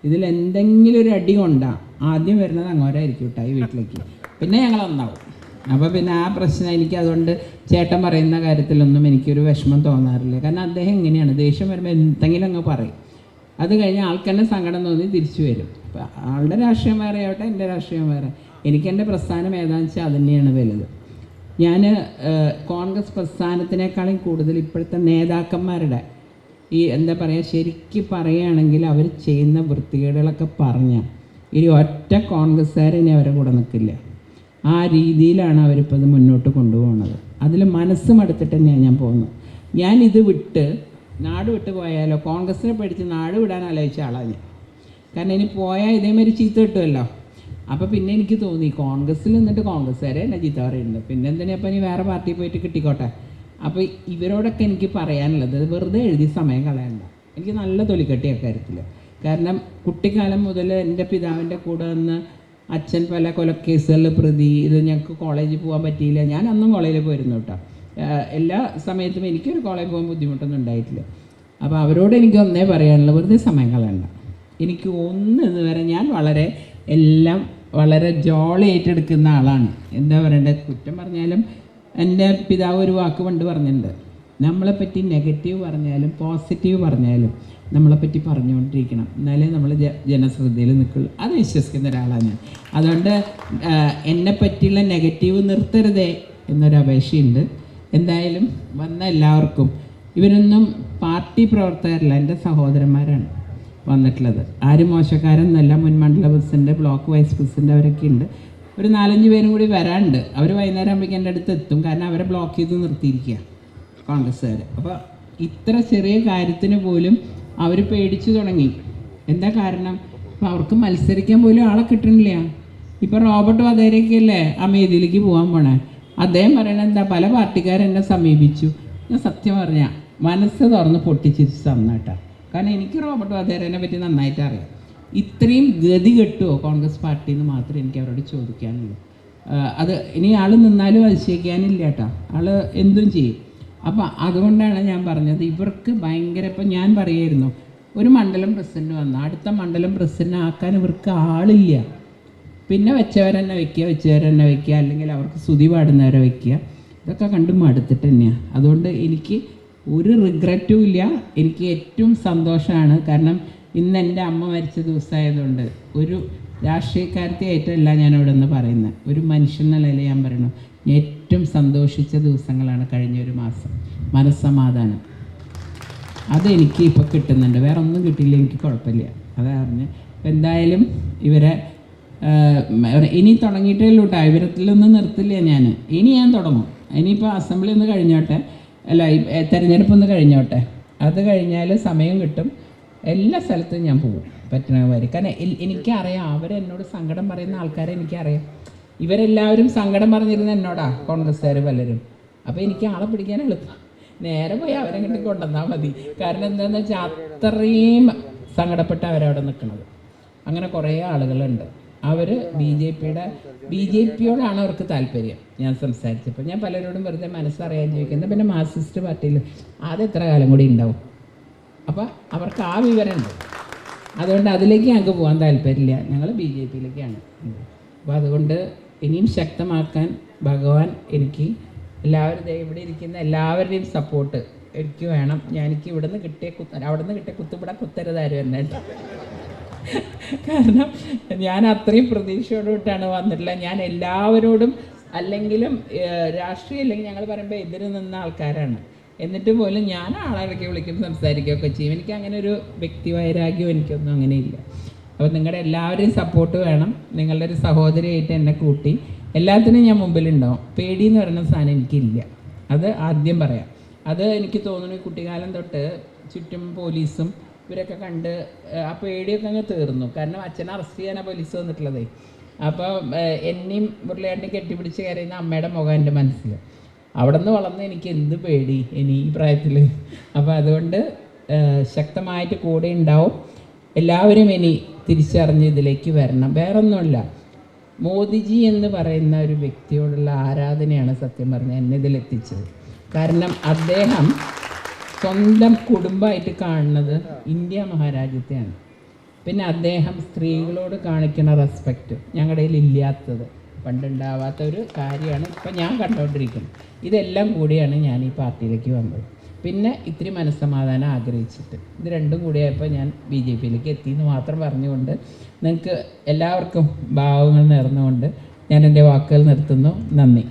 ഇതിലെന്തെങ്കിലും ഒരു അടി കൊണ്ടാ ആദ്യം വരുന്നത് അങ്ങോരായിരിക്കും കേട്ടോ ഈ വീട്ടിലേക്ക്. പിന്നെ ഞങ്ങൾ ഒന്നാവും. അപ്പോൾ പിന്നെ ആ പ്രശ്നം എനിക്ക് അതുകൊണ്ട് ചേട്ടൻ പറയുന്ന കാര്യത്തിലൊന്നും എനിക്കൊരു വിഷമം തോന്നാറില്ല. കാരണം അദ്ദേഹം എങ്ങനെയാണ് ദേഷ്യം വരുമ്പോൾ എന്തെങ്കിലും അങ്ങ് പറയും, അത് കഴിഞ്ഞ് ആൾക്കെന്നെ സങ്കടം തോന്നി തിരിച്ചു വരും. അപ്പോൾ ആളുടെ രാഷ്ട്രീയം വേറെ ആവട്ടെ, എൻ്റെ രാഷ്ട്രീയം വേറെ. എനിക്കെൻ്റെ പ്രസ്ഥാനം ഏതാണെന്ന് വെച്ചാൽ അത് തന്നെയാണ് വലുത്. ഞാൻ കോൺഗ്രസ് പ്രസ്ഥാനത്തിനേക്കാളും കൂടുതൽ ഇപ്പോഴത്തെ നേതാക്കന്മാരുടെ ഈ എന്താ പറയുക, ശരിക്കും പറയുകയാണെങ്കിൽ അവർ ചെയ്യുന്ന വൃത്തികേടുകളൊക്കെ പറഞ്ഞാൽ ഇനി ഒറ്റ കോൺഗ്രസ്സുകാരനെ അവരെ കൂടെ നിൽക്കില്ല. ആ രീതിയിലാണ് അവരിപ്പോൾ ഇത് മുന്നോട്ട് കൊണ്ടുപോകുന്നത്. അതിൽ മനസ്സ് മടുത്തിട്ട് തന്നെയാണ് ഞാൻ പോകുന്നത്. ഞാനിത് വിട്ട് നാട് വിട്ട് പോയാലോ, കോൺഗ്രസിനെ പഠിച്ച് നാട് വിടാൻ ആലോചിച്ച ആളാണ് ഞാൻ. കാരണം ഇനി പോയാൽ ഇതേമാതിരി ചീത്ത കിട്ടുമല്ലോ. അപ്പോൾ പിന്നെ എനിക്ക് തോന്നി കോൺഗ്രസ്സിൽ നിന്നിട്ട് കോൺഗ്രസ്സുകാരെ എന്നെ ചീത്ത പറയുന്നുണ്ട്, പിന്നെ എന്തിനാപ്പം ഇനി വേറെ പാർട്ടിയിൽ പോയിട്ട് കിട്ടിക്കോട്ടെ. അപ്പോൾ ഇവരോടൊക്കെ എനിക്ക് പറയാനുള്ളത്, വെറുതെ എഴുതി സമയം കളയണ്ട. എനിക്ക് നല്ല തൊലിക്കെട്ടി അക്കാര്യത്തിൽ. കാരണം കുട്ടിക്കാലം മുതൽ എൻ്റെ പിതാവിൻ്റെ കൂടെ വന്ന് അച്ഛൻ പല കൊലക്കേസുകളിൽ പ്രതി, ഇത് ഞങ്ങൾക്ക് കോളേജിൽ പോകാൻ പറ്റിയില്ല. ഞാൻ അന്നും കോളേജിൽ പോയിരുന്നു കേട്ടോ. എല്ലാ സമയത്തും എനിക്കൊരു കോളേജിൽ പോകാൻ ബുദ്ധിമുട്ടൊന്നും ഉണ്ടായിട്ടില്ല. അപ്പോൾ അവരോട് എനിക്ക് ഒന്നേ പറയാനുള്ളത്, വെറുതെ സമയം കളയണ്ട. എനിക്ക് ഒന്ന് വരെ ഞാൻ എല്ലാം വളരെ ജോളി ഏറ്റെടുക്കുന്ന ആളാണ്. എന്താ പറയണ്ടത്, കുറ്റം പറഞ്ഞാലും എൻ്റെ പിതാവ് ഒരു വാക്ക് പണ്ട് പറഞ്ഞിട്ടുണ്ട്, നമ്മളെപ്പറ്റി നെഗറ്റീവ് പറഞ്ഞാലും പോസിറ്റീവ് പറഞ്ഞാലും നമ്മളെപ്പറ്റി പറഞ്ഞുകൊണ്ടിരിക്കണം, എന്നാലേ നമ്മൾ ജനശ്രദ്ധയിൽ നിൽക്കുള്ളൂ. അത് വിശ്വസിക്കുന്ന ഒരാളാണ് ഞാൻ. അതുകൊണ്ട് എന്നെ പറ്റിയുള്ള നെഗറ്റീവ് നിർത്തരുതേ എന്നൊരു അപേക്ഷയുണ്ട്. എന്തായാലും വന്ന എല്ലാവർക്കും, ഇവരൊന്നും പാർട്ടി പ്രവർത്തകരല്ല, എൻ്റെ സഹോദരന്മാരാണ് വന്നിട്ടുള്ളത്. ആരും മോശക്കാരെന്നല്ല. മുൻ മണ്ഡല പ്രസിഡന്റ്, ബ്ലോക്ക് വൈസ് പ്രസിഡന്റ് അവരൊക്കെ ഉണ്ട്. ഒരു 4-5 പേരും കൂടി വരാനുണ്ട്. അവർ വൈകുന്നേരം ആകുമ്പോഴേക്കും എൻ്റെ അടുത്ത് എത്തും. കാരണം അവരെ ബ്ലോക്ക് ചെയ്ത് നിർത്തിയിരിക്കുക കോൺഗ്രസ്സുകാർ. അപ്പോൾ ഇത്ര ചെറിയ കാര്യത്തിന് പോലും അവർ പേടിച്ചു തുടങ്ങി. എന്താ കാരണം? അപ്പോൾ അവർക്ക് മത്സരിക്കാൻ പോലും ആളെ കിട്ടണില്ല. ഇപ്പോൾ റോബർട്ട് വധേരയൊക്കെയല്ലേ ആ വേദിയിലേക്ക് പോകാൻ പോണേ. അദ്ദേഹം പറയണത് എന്താ, പല പാർട്ടിക്കാരെന്നെ സമീപിച്ചു. ഞാൻ സത്യം പറഞ്ഞാൽ മനസ്സ് തുറന്ന് പൊട്ടിച്ചിരിച്ച് തന്നേട്ടാ. കാരണം എനിക്ക് റോബർട്ട് വധേരനെ പറ്റി നന്നായിട്ട് അറിയാം. ഇത്രയും ഗതി കെട്ടുമോ കോൺഗ്രസ് പാർട്ടി എന്ന് മാത്രമേ എനിക്ക് അവരോട് ചോദിക്കാനുള്ളൂ. അത് ഇനി ആൾ നിന്നാലും അതിശയിക്കാനില്ല കേട്ടോ, ആൾ എന്തും ചെയ്യും. അപ്പം അതുകൊണ്ടാണ് ഞാൻ പറഞ്ഞത്, ഇവർക്ക് ഭയങ്കര, ഇപ്പം ഞാൻ പറയായിരുന്നു, ഒരു മണ്ഡലം പ്രസിഡന്റ് വന്നാൽ അടുത്ത മണ്ഡലം പ്രസിഡന്റ് ആക്കാൻ ഇവർക്ക് ആളില്ല. പിന്നെ വെച്ചവരെന്നെ വയ്ക്കുക, അല്ലെങ്കിൽ അവർക്ക് സ്തുതി പാടുന്നവരെ വയ്ക്കുക. ഇതൊക്കെ കണ്ട് മടുത്തിട്ട് തന്നെയാണ്. അതുകൊണ്ട് എനിക്ക് ഒരു റിഗ്രറ്റും ഇല്ല. എനിക്ക് ഏറ്റവും സന്തോഷമാണ്. കാരണം ഇന്ന് എൻ്റെ അമ്മ മരിച്ച ദിവസമായതുകൊണ്ട് ഒരു രാഷ്ട്രീയക്കാരത്തെയായിട്ടല്ല ഞാനിവിടെ നിന്ന് പറയുന്നത്, ഒരു മനുഷ്യനല്ല ഞാൻ പറയണു. ഏറ്റവും സന്തോഷിച്ച ദിവസങ്ങളാണ് കഴിഞ്ഞ ഒരു മാസം. മനസ്സമാധാനം അതെനിക്ക് ഇപ്പോൾ കിട്ടുന്നുണ്ട്. വേറെ ഒന്നും കിട്ടിയില്ല, എനിക്ക് കുഴപ്പമില്ല. അതാ പറഞ്ഞ് എന്തായാലും ഇവരെ ഇനി തുടങ്ങിയിട്ടേ ഉള്ളൂ കേട്ടോ. ഇവരത്തിലൊന്നും നിർത്തില്ല ഞാൻ. ഇനി ഞാൻ തുടങ്ങും. ഇനിയിപ്പോൾ അസംബ്ലി ഒന്ന് കഴിഞ്ഞോട്ടെ, അല്ല തെരഞ്ഞെടുപ്പൊന്ന് കഴിഞ്ഞോട്ടെ. അത് കഴിഞ്ഞാൽ സമയം കിട്ടും, എല്ലാ സ്ഥലത്തും ഞാൻ പോകും പറ്റണ വരെ. കാരണം എനിക്കറിയാം, അവരെന്നോട് സങ്കടം പറയുന്ന ആൾക്കാരെ എനിക്കറിയാം. ഇവരെല്ലാവരും സങ്കടം പറഞ്ഞിരുന്ന എന്നോടാ, കോൺഗ്രസ്സുകാർ പലരും. അപ്പോൾ എനിക്ക് ആളെ പിടിക്കാൻ എളുപ്പം, നേരെ പോയി അവരെ കിട്ടി കൊണ്ടുവന്നാൽ മതി. കാരണം എന്താണെന്ന് വെച്ചാൽ അത്രയും സങ്കടപ്പെട്ട് അവരവിടെ നിൽക്കുന്നത്. അങ്ങനെ കുറേ ആളുകളുണ്ട്. അവർ ബി ജെ പിയോടാണ് അവർക്ക് താല്പര്യം. ഞാൻ സംസാരിച്ചപ്പോൾ ഞാൻ പലരോടും വെറുതെ മനസ്സറിയാൻ ചോദിക്കുന്നത്, പിന്നെ മാർക്സിസ്റ്റ് പാർട്ടിയിൽ ആദ്യം എത്ര കാലം കൂടി ഉണ്ടാവും. അപ്പോൾ അവർക്ക് ആ വിവരമുണ്ട്. അതുകൊണ്ട് അതിലേക്ക് ഞങ്ങൾക്ക് പോകാൻ താല്പര്യമില്ല. ഞങ്ങൾ ബി ജെ പിയിലേക്കാണ്. അപ്പോൾ അതുകൊണ്ട് ഇനിയും ശക്തമാക്കാൻ ഭഗവാൻ എനിക്ക് എല്ലാവരും ഇവിടെ ഇരിക്കുന്ന എല്ലാവരുടെയും സപ്പോർട്ട് എനിക്ക് വേണം. എനിക്ക് അവിടെ നിന്ന് കിട്ടിയ കുത്തുപിട കുത്തരുതാരും എന്നെ. കാരണം ഞാൻ അത്രയും പ്രതീക്ഷയോടുകൂട്ടാണ് വന്നിട്ടുള്ളത്. ഞാൻ എല്ലാവരോടും, അല്ലെങ്കിലും രാഷ്ട്രീയം അല്ലെങ്കിൽ ഞങ്ങൾ പറയുമ്പോൾ എതിര് നിന്ന ആൾക്കാരാണ്. എന്നിട്ട് പോലും ഞാൻ ആളിടയ്ക്ക് വിളിക്കും, സംസാരിക്കുകയൊക്കെ ചെയ്യും. എനിക്ക് അങ്ങനെ ഒരു വ്യക്തിവൈരാഗ്യം എനിക്കൊന്നും അങ്ങനെയില്ല. അപ്പോൾ നിങ്ങളുടെ എല്ലാവരെയും സപ്പോർട്ട് വേണം. നിങ്ങളുടെ ഒരു സഹോദരിയായിട്ട് എന്നെ കൂട്ടി എല്ലാത്തിനും ഞാൻ മുമ്പിലുണ്ടാവും. പേടിയെന്ന് പറയുന്ന സാധനം എനിക്കില്ല. അത് ആദ്യം പറയാം. അത് എനിക്ക് തോന്നുന്നു കുട്ടിക്കാലം തൊട്ട് ചുറ്റും പോലീസും ഇവരൊക്കെ കണ്ട് ആ പേടിയൊക്കെ അങ്ങ് തീർന്നു. കാരണം അച്ഛനെ അറസ്റ്റ് ചെയ്യാനാണ് പോലീസ് വന്നിട്ടുള്ളതേ. അപ്പോൾ എന്നെയും മുരളിയേട്ടനെയും കെട്ടിപ്പിടിച്ച് കയറിയുന്ന അമ്മയുടെ മുഖം എൻ്റെ മനസ്സിൽ. അവിടെ നിന്ന് വളർന്ന് എനിക്ക് എന്ത് പേടി ഇനി ഈ പ്രായത്തിൽ. അപ്പോൾ അതുകൊണ്ട് ശക്തമായിട്ട് കൂടെ ഉണ്ടാവും. എല്ലാവരും ഇനി തിരിച്ചറിഞ്ഞ് ഇതിലേക്ക് വരണം. വേറൊന്നുമില്ല, മോദിജി എന്ന് പറയുന്ന ഒരു വ്യക്തിയോടുള്ള ആരാധനയാണ് സത്യം പറഞ്ഞാൽ എന്നെ ഇതിലെത്തിച്ചത്. കാരണം അദ്ദേഹം സ്വന്തം കുടുംബമായിട്ട് കാണുന്നത് ഇന്ത്യ മഹാരാജ്യത്തെയാണ്. പിന്നെ അദ്ദേഹം സ്ത്രീകളോട് കാണിക്കുന്ന റെസ്പെക്റ്റ് ഞങ്ങളുടെ കയ്യിൽ ഇല്ലാത്തത്, പണ്ടുണ്ടാവാത്ത ഒരു കാര്യമാണ് ഇപ്പം ഞാൻ കണ്ടുകൊണ്ടിരിക്കുന്നത്. ഇതെല്ലാം കൂടിയാണ് ഞാൻ ഈ പാർട്ടിയിലേക്ക് വന്നത്. പിന്നെ ഇത്തിരി മനസ്സമാധാനം ആഗ്രഹിച്ചിട്ട് ഇത് രണ്ടും കൂടിയായപ്പോൾ ഞാൻ BJPയിലേക്ക് എത്തിയെന്ന് മാത്രം പറഞ്ഞുകൊണ്ട് നിങ്ങൾക്ക് എല്ലാവർക്കും ഭാവങ്ങൾ നേർന്നുകൊണ്ട് ഞാൻ എൻ്റെ വാക്കുകൾ നിർത്തുന്നു. നന്ദി.